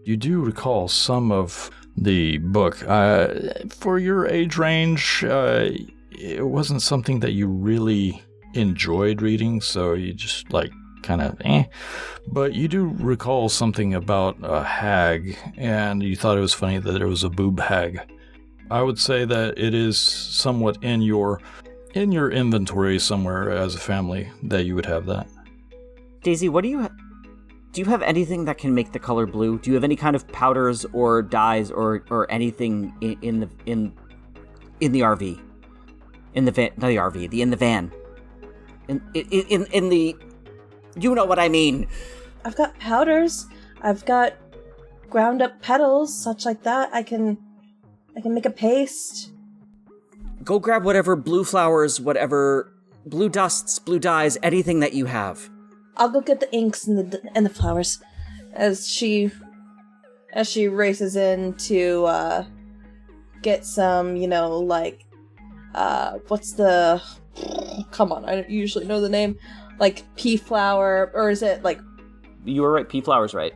A: You do recall some of the book. For your age range, it wasn't something that you really enjoyed reading, so you just, kind of But you do recall something about a hag, and you thought it was funny that there was a boob hag. I would say that it is somewhat in your inventory somewhere as a family that you would have that.
B: Daisy, what do you have anything that can make the color blue? Do you have any kind of powders or dyes or anything in the RV? In the van, not the RV, in the van. In the, you know what I mean.
C: I've got powders. I've got ground up petals, such like that. I can make a paste.
B: Go grab whatever blue flowers, whatever blue dusts, blue dyes, anything that you have.
C: I'll go get the inks and the flowers. As she races in to get some, what's the... Come on, I don't usually know the name. Pea flower, or is it
B: You were right, pea flower's right.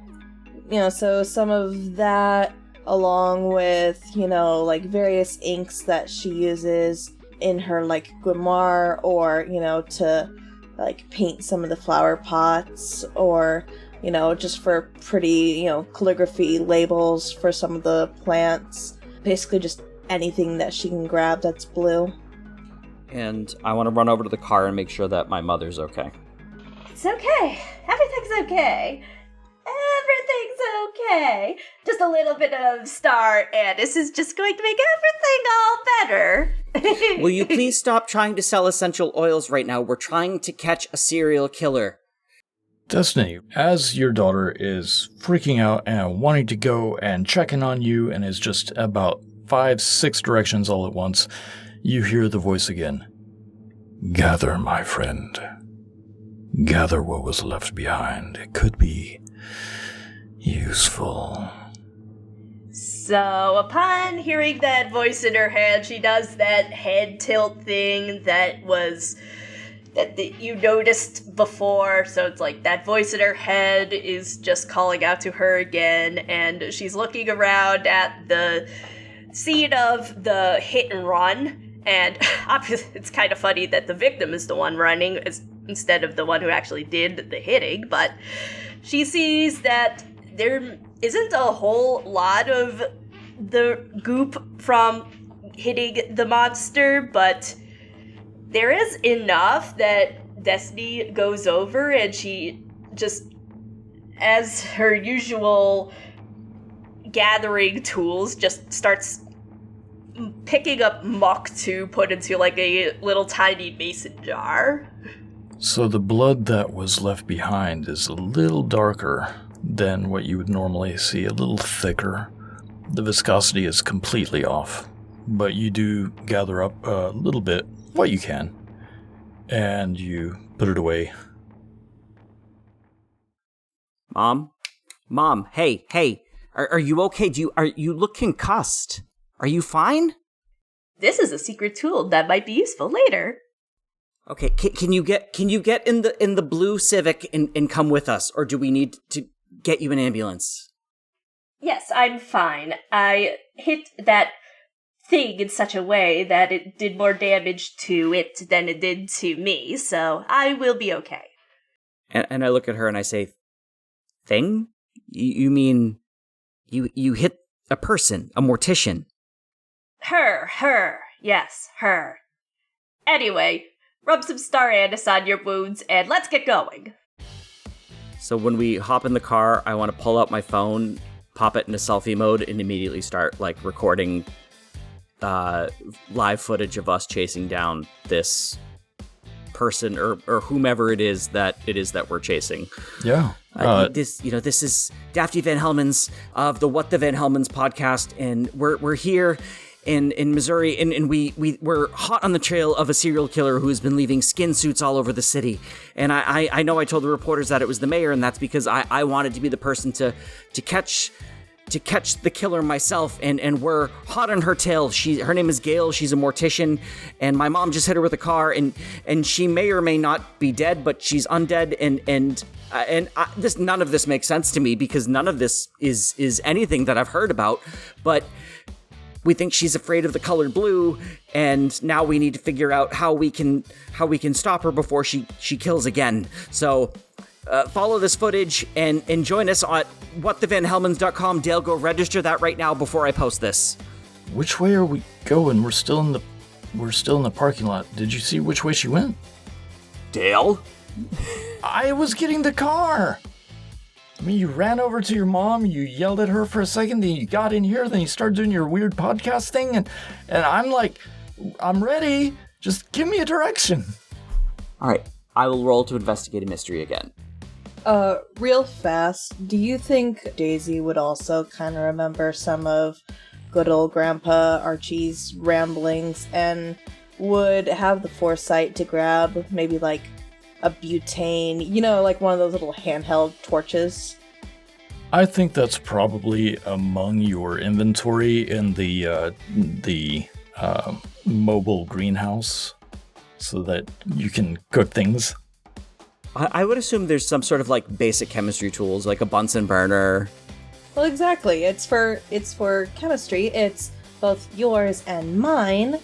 C: So some of that, along with, various inks that she uses in her, grimoire, or, to, paint some of the flower pots, or, just for pretty, calligraphy labels for some of the plants. Basically just anything that she can grab that's blue.
B: And I want to run over to the car and make sure that my mother's okay.
D: It's okay. Everything's okay. Everything's okay. Just a little bit of star anise is just going to make everything all better.
B: Will you please stop trying to sell essential oils right now? We're trying to catch a serial killer.
A: Destiny, as your daughter is freaking out and wanting to go and checking on you and is just about 5-6 directions all at once, you hear the voice again. Gather, my friend. Gather what was left behind. It could be useful.
D: So, upon hearing that voice in her head, she does that head tilt thing that you noticed before. So it's that voice in her head is just calling out to her again, and she's looking around at the scene of the hit and run. And obviously, it's kind of funny that the victim is the one running instead of the one who actually did the hitting, but she sees that there isn't a whole lot of the goop from hitting the monster, but there is enough that Destiny goes over and she just, as her usual gathering tools, just starts picking up muck to put into a little tiny mason jar.
A: So the blood that was left behind is a little darker than what you would normally see, a little thicker. The viscosity is completely off, but you do gather up a little bit, what you can, and you put it away.
B: Mom, hey, are you okay? You look concussed. Are you fine?
D: This is a secret tool that might be useful later.
B: Okay, can you get in the blue Civic and come with us, or do we need to get you an ambulance?
D: Yes, I'm fine. I hit that thing in such a way that it did more damage to it than it did to me, so I will be okay.
B: And I look at her and I say, "Thing? You mean you hit a person, a mortician?"
D: Her, yes, her. Anyway, rub some star anise on your wounds and let's get going.
B: So when we hop in the car, I want to pull out my phone, pop it into selfie mode, and immediately start recording live footage of us chasing down this person or whomever it is that we're chasing.
A: Yeah.
B: This is Daphne Van Helmens of the What the Van Helmens podcast, and we're here in Missouri, and we're hot on the trail of a serial killer who has been leaving skin suits all over the city. And I know I told the reporters that it was the mayor, and that's because I wanted to be the person to catch the killer myself, and we're hot on her tail. Her name is Gail. She's a mortician, and my mom just hit her with a car, and she may or may not be dead, but she's undead, and none of this makes sense to me because none of this is anything that I've heard about, but we think she's afraid of the color blue, and now we need to figure out how we can stop her before she kills again. So follow this footage and join us at whatthevanhelmens.com. Dale, go register that right now before I post this.
A: Which way are we going? We're still in the parking lot. Did you see which way she went?
B: Dale?
A: I was getting the car. I mean, you ran over to your mom, you yelled at her for a second, then you got in here, then you started doing your weird podcast thing, and I'm like, I'm ready. Just give me a direction.
B: All right, I will roll to investigate a mystery again.
E: Real fast, do you think Daisy would also kind of remember some of good old Grandpa Archie's ramblings and would have the foresight to grab maybe like a butane, like one of those little handheld torches?
A: I think that's probably among your inventory in the mobile greenhouse so that you can cook things.
B: I would assume there's some sort of basic chemistry tools, like a Bunsen burner.
E: Well, exactly. It's for chemistry. It's both yours and mine,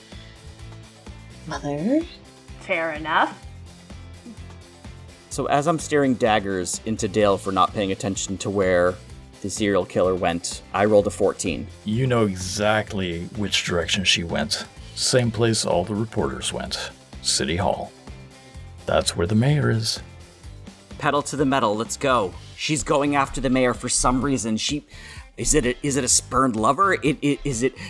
E: Mother.
D: Fair enough.
B: So as I'm staring daggers into Dale for not paying attention to where the serial killer went, I rolled a 14.
A: You know exactly which direction she went. Same place all the reporters went. City Hall. That's where the mayor is.
B: Pedal to the metal, let's go. She's going after the mayor for some reason. Is it a spurned lover?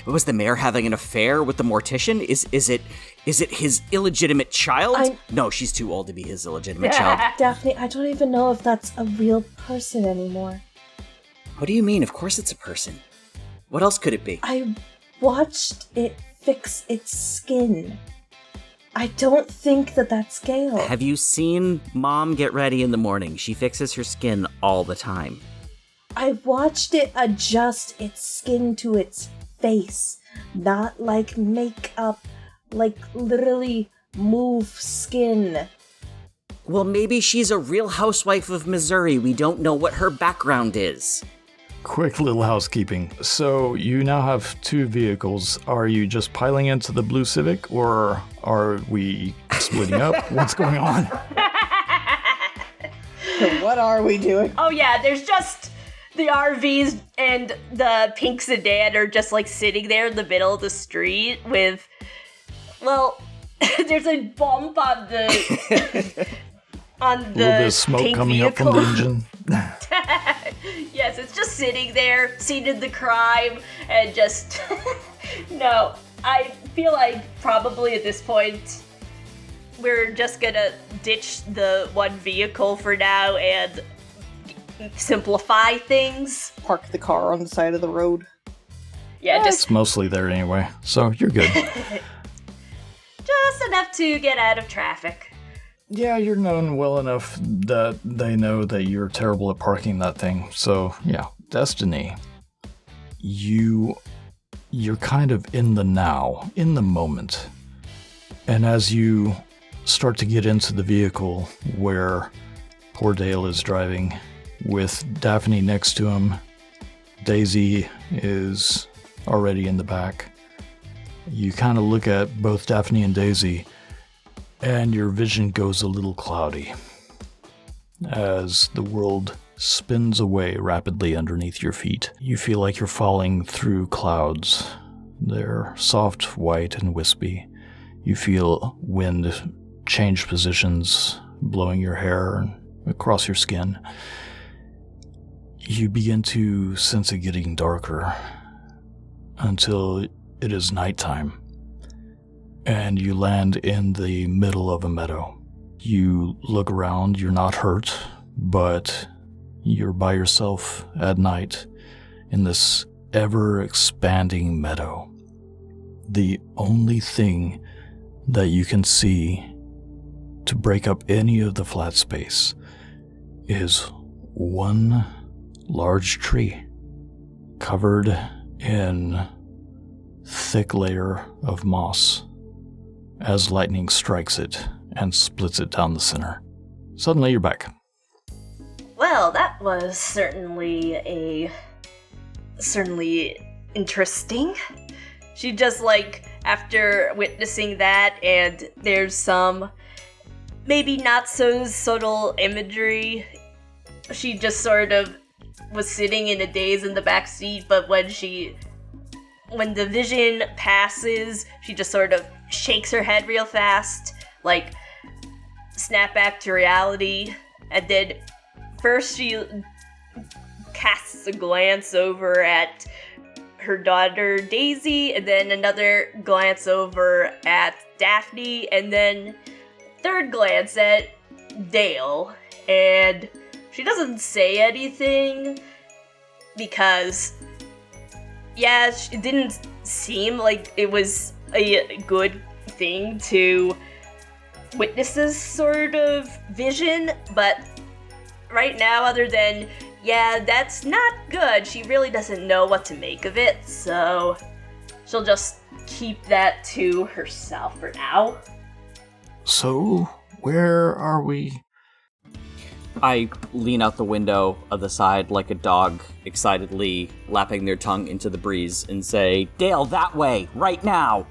B: Was the mayor having an affair with the mortician? Is it his illegitimate child? No, she's too old to be his illegitimate child.
C: Daphne, I don't even know if that's a real person anymore.
B: What do you mean? Of course it's a person. What else could it be?
C: I watched it fix its skin. I don't think that's Gail.
B: Have you seen Mom get ready in the morning? She fixes her skin all the time.
C: I watched it adjust its skin to its face, not like makeup, like literally move skin.
B: Well, maybe she's a real housewife of Missouri. We don't know what her background is.
A: Quick little housekeeping. So you now have 2 vehicles. Are you just piling into the blue Civic, or are we splitting up? What's going on?
E: What are we doing?
D: Oh yeah, there's just the RVs and the pink sedan are just sitting there in the middle of the street with, there's a bump on the
A: a little bit of smoke
D: pink
A: coming
D: vehicle.
A: up from the engine.
D: Yes, it's just sitting there, seen in the crime, and just... No, I feel like probably at this point, we're just gonna ditch the one vehicle for now and simplify things.
E: Park the car on the side of the road.
D: Yeah, just
A: It's mostly there anyway, so you're good.
D: just enough to get out of traffic.
A: Yeah, you're known well enough that they know that you're terrible at parking that thing. So, yeah, Destiny. You're kind of in the now, in the moment. And as you start to get into the vehicle where poor Dale is driving, with Daphne next to him, Daisy is already in the back. You kind of look at both Daphne and Daisy, and your vision goes a little cloudy as the world spins away rapidly underneath your feet. You feel like you're falling through clouds. They're soft, white, and wispy, You feel wind change positions, blowing your hair and across your skin. You begin to sense it getting darker until it is nighttime, and you land in the middle of a meadow. You look around, you're not hurt, but you're by yourself at night in this ever-expanding meadow. The only thing that you can see to break up any of the flat space is one large tree covered in thick layer of moss as lightning strikes it and splits it down the center. Suddenly you're back.
D: Well, that was certainly interesting. She just, after witnessing that, and there's some maybe not so subtle imagery, she just sort of was sitting in a daze in the back seat, but when the vision passes, she just sort of shakes her head real fast, snap back to reality, and then first she casts a glance over at her daughter Daisy, and then another glance over at Daphne, and then third glance at Dale, and she doesn't say anything because, it didn't seem like it was a good thing to witness this sort of vision, but right now, other than, that's not good, she really doesn't know what to make of it, so she'll just keep that to herself for now.
A: So, where are we?
B: I lean out the window of the side like a dog, excitedly lapping their tongue into the breeze, and say, Dale, that way, right now!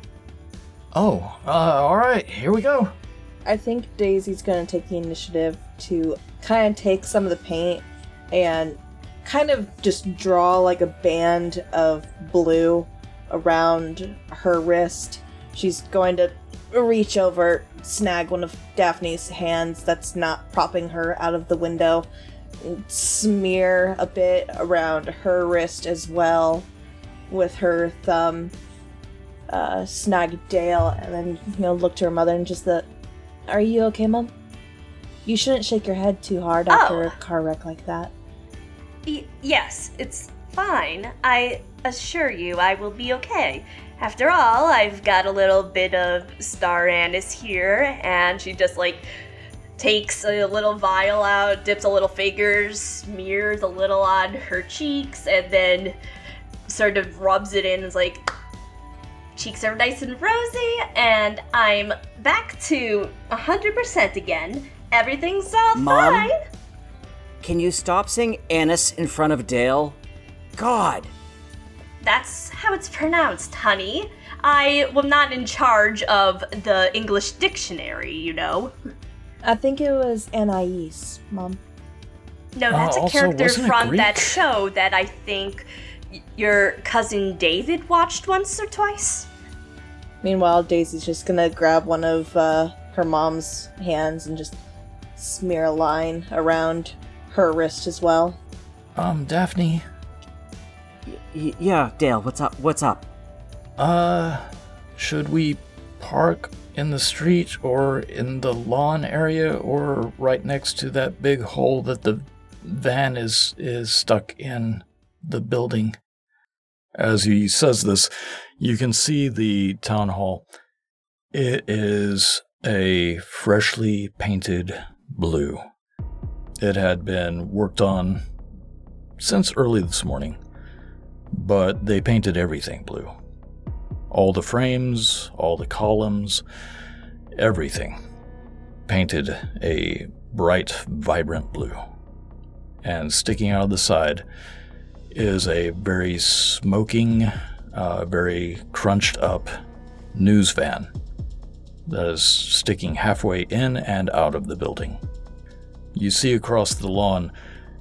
A: Oh, alright, here we go.
E: I think Daisy's gonna take the initiative to kind of take some of the paint and kind of just draw like a band of blue around her wrist. She's going to reach over, snag one of Daphne's hands that's not propping her out of the window, and smear a bit around her wrist as well with her thumb, snag Dale, and then, look to her mother and just are you okay, Mom? You shouldn't shake your head too hard after a car wreck like that.
D: Yes, it's fine. I assure you I will be okay. After all, I've got a little bit of star anise here, and she just, takes a little vial out, dips a little fingers, smears a little on her cheeks, and then sort of rubs it in and is cheeks are nice and rosy, and I'm back to 100% again. Everything's all
B: Mom,
D: fine.
B: Can you stop saying anise in front of Dale? God!
D: That's how it's pronounced, honey. I am not in charge of the English dictionary, you know.
E: I think it was Anais, Mom.
D: No, that's a character from that show that I think your cousin David watched once or twice.
E: Meanwhile, Daisy's just gonna grab one of her mom's hands and just smear a line around her wrist as well.
A: Daphne?
B: Yeah, Dale, what's up?
A: Should we park in the street or in the lawn area or right next to that big hole that the van is stuck in the building? As he says this, you can see the town hall. It is a freshly painted blue. It had been worked on since early this morning, but they painted everything blue. All the frames, all the columns, everything painted a bright, vibrant blue. And sticking out of the side is a very smoking, very crunched up news van that is sticking halfway in and out of the building. You see across the lawn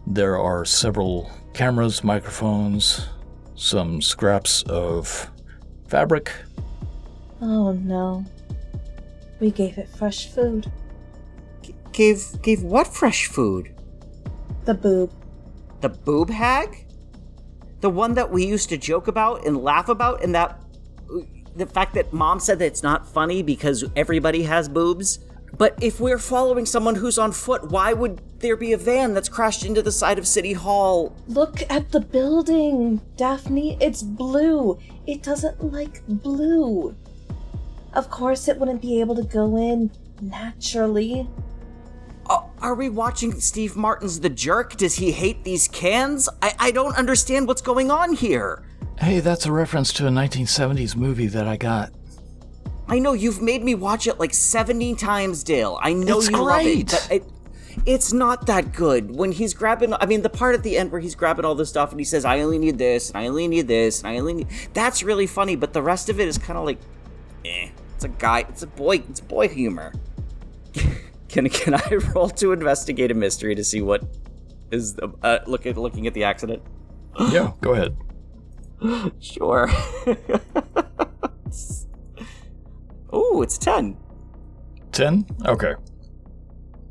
A: there are several cameras, microphones, some scraps of fabric.
E: Oh no.
C: We gave it fresh food.
B: Gave what fresh food?
C: The boob.
B: The boob hag? The one that we used to joke about and laugh about, and that the fact that Mom said that it's not funny because everybody has boobs? But if we're following someone who's on foot, why would there be a van that's crashed into the side of City Hall?
C: Look at the building, Daphne. It's blue. It doesn't like blue. Of course it wouldn't be able to go in naturally.
B: Are we watching Steve Martin's The Jerk? Does he hate these cans? I don't understand what's going on here.
A: Hey, that's a reference to a 1970s movie that I got.
B: I know, you've made me watch it like 70 times, Dale. I know
A: It's
B: you love it,
A: great.
B: but it's not that good. When he's grabbing, the part at the end where he's grabbing all this stuff and he says, I only need this, and I only need this, and I only need... That's really funny, but the rest of it is kind of like, it's boy humor. Can I roll to investigate a mystery to see what is, looking at the accident?
A: Yeah, go ahead.
B: Sure. Ooh, it's 10.
A: 10? Okay.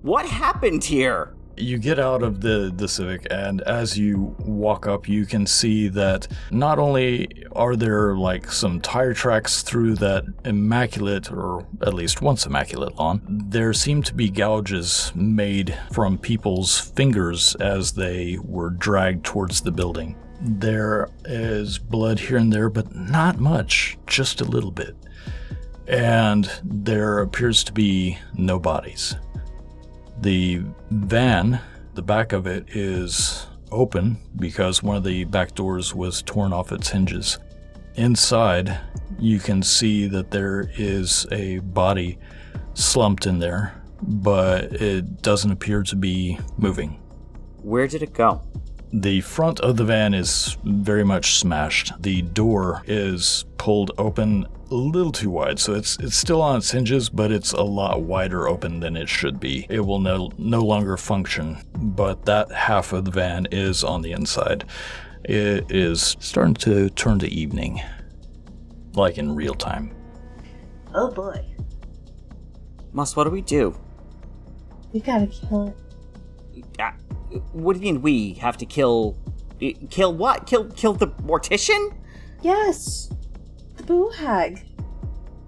B: What happened here?
A: You get out of the Civic, and as you walk up, you can see that not only are there like some tire tracks through that immaculate, or at least once immaculate lawn, there seem to be gouges made from people's fingers as they were dragged towards the building. There is blood here and there, but not much, just a little bit. And there appears to be no bodies. The van, the back of it is open because one of the back doors was torn off its hinges. Inside, you can see that there is a body slumped in there, but it doesn't appear to be moving.
B: Where did it go?
A: The front of the van is very much smashed. The door is pulled open a little too wide, so it's still on its hinges, but it's a lot wider open than it should be. It will no longer function, but that half of the van is on the inside. It is starting to turn to evening, like in real time.
D: Oh boy.
B: Moss, what do we do?
C: We gotta kill it.
B: What do you mean we have to kill... Kill what? Kill the mortician?
C: Yes! The boo hag.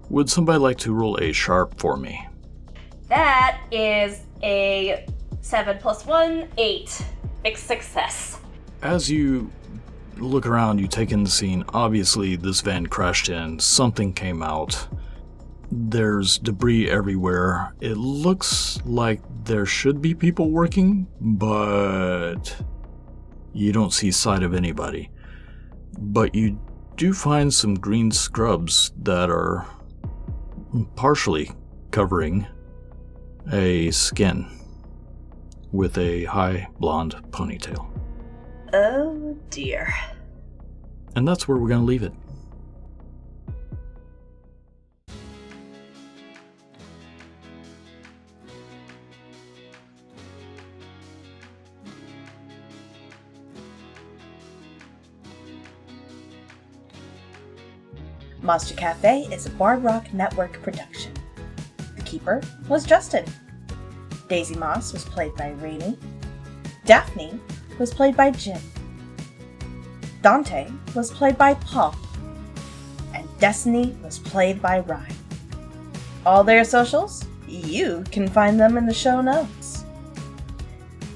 A: Would somebody like to roll a sharp for me?
D: That is a 7 + 1, 8. Big success.
A: As you look around, you take in the scene. Obviously, this van crashed in. Something came out. There's debris everywhere. It looks like there should be people working, but you don't see sight of anybody. But you do find some green scrubs that are partially covering a skin with a high blonde ponytail.
D: Oh dear.
A: And that's where we're going to leave it.
C: Monster Cafe is a Bard Rock Network production. The Keeper was Justin. Daisy Moss was played by Rainey. Daphne was played by Jim. Dante was played by Paul. And Destiny was played by Ryan. All their socials? You can find them in the show notes.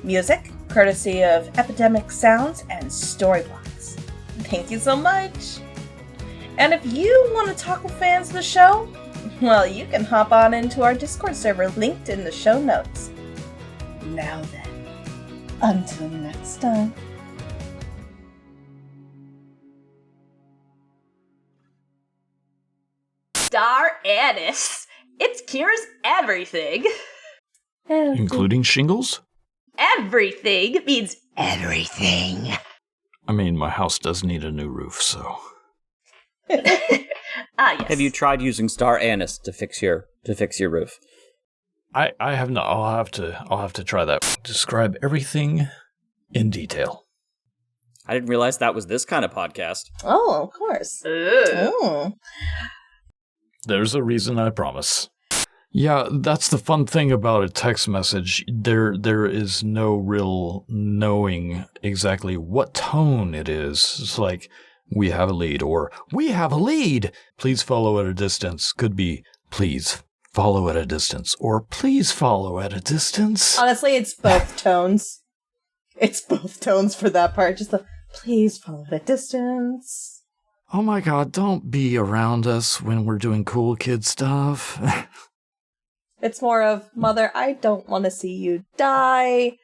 C: Music, courtesy of Epidemic Sounds and Storyblocks. Thank you so much! And if you want to talk with fans of the show, well, you can hop on into our Discord server linked in the show notes. Now then, until next time.
D: Star Anise. It cures everything.
A: Including shingles?
D: Everything means everything.
A: I mean, my house does need a new roof, so...
D: Yes.
B: Have you tried using Star Anise to fix your roof?
A: I have not. I'll have to try that. Describe everything in detail.
B: I didn't realize that was this kind of podcast.
C: Oh, of course.
D: Ooh.
C: Oh.
A: There's a reason, I promise. Yeah, that's the fun thing about a text message. There is no real knowing exactly what tone it is. It's like, we have a lead, or we have a lead. Please follow at a distance. Could be, please follow at a distance, or please follow at a distance.
E: Honestly, it's both tones. It's both tones for that part. Just the, please follow at a distance.
A: Oh my god, don't be around us when we're doing cool kid stuff.
E: It's more of, Mother, I don't want to see you die.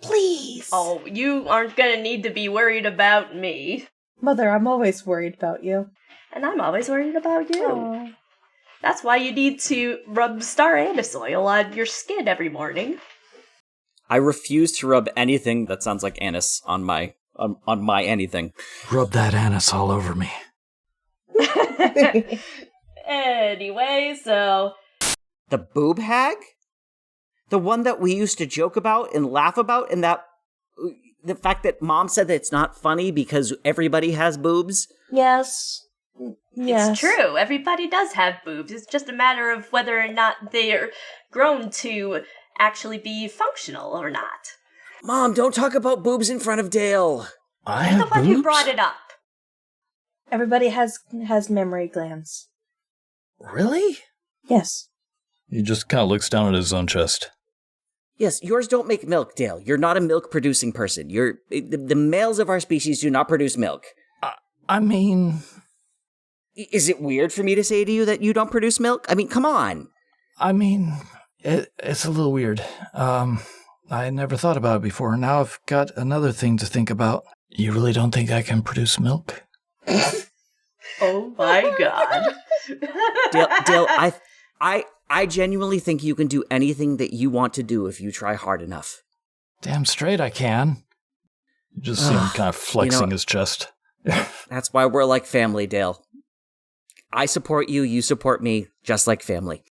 E: Please.
D: Oh, you aren't gonna need to be worried about me.
E: Mother, I'm always worried about you.
D: And I'm always worried about you.
E: Aww.
D: That's why you need to rub Star Anise oil on your skin every morning.
B: I refuse to rub anything that sounds like anise on my anything.
A: Rub that anise all over me.
D: Anyway, so...
B: The boob hag? The one that we used to joke about and laugh about, and that the fact that Mom said that it's not funny because everybody has boobs?
C: Yes. Yes.
D: It's true. Everybody does have boobs. It's just a matter of whether or not they're grown to actually be functional or not.
B: Mom, don't talk about boobs in front of Dale.
D: I'm the one who brought it up.
C: Everybody has memory glands.
A: Really?
C: Yes.
A: He just kind of looks down at his own chest.
B: Yes, yours don't make milk, Dale. You're not a milk-producing person. The males of our species do not produce milk.
A: I mean...
B: Is it weird for me to say to you that you don't produce milk? I mean, come on.
A: I mean, it's a little weird. I never thought about it before. Now I've got another thing to think about. You really don't think I can produce milk?
D: Oh my god.
B: Dale, I genuinely think you can do anything that you want to do if you try hard enough.
A: Damn straight I can. You just see him kind of flexing his chest.
B: That's why we're like family, Dale. I support you, you support me, just like family.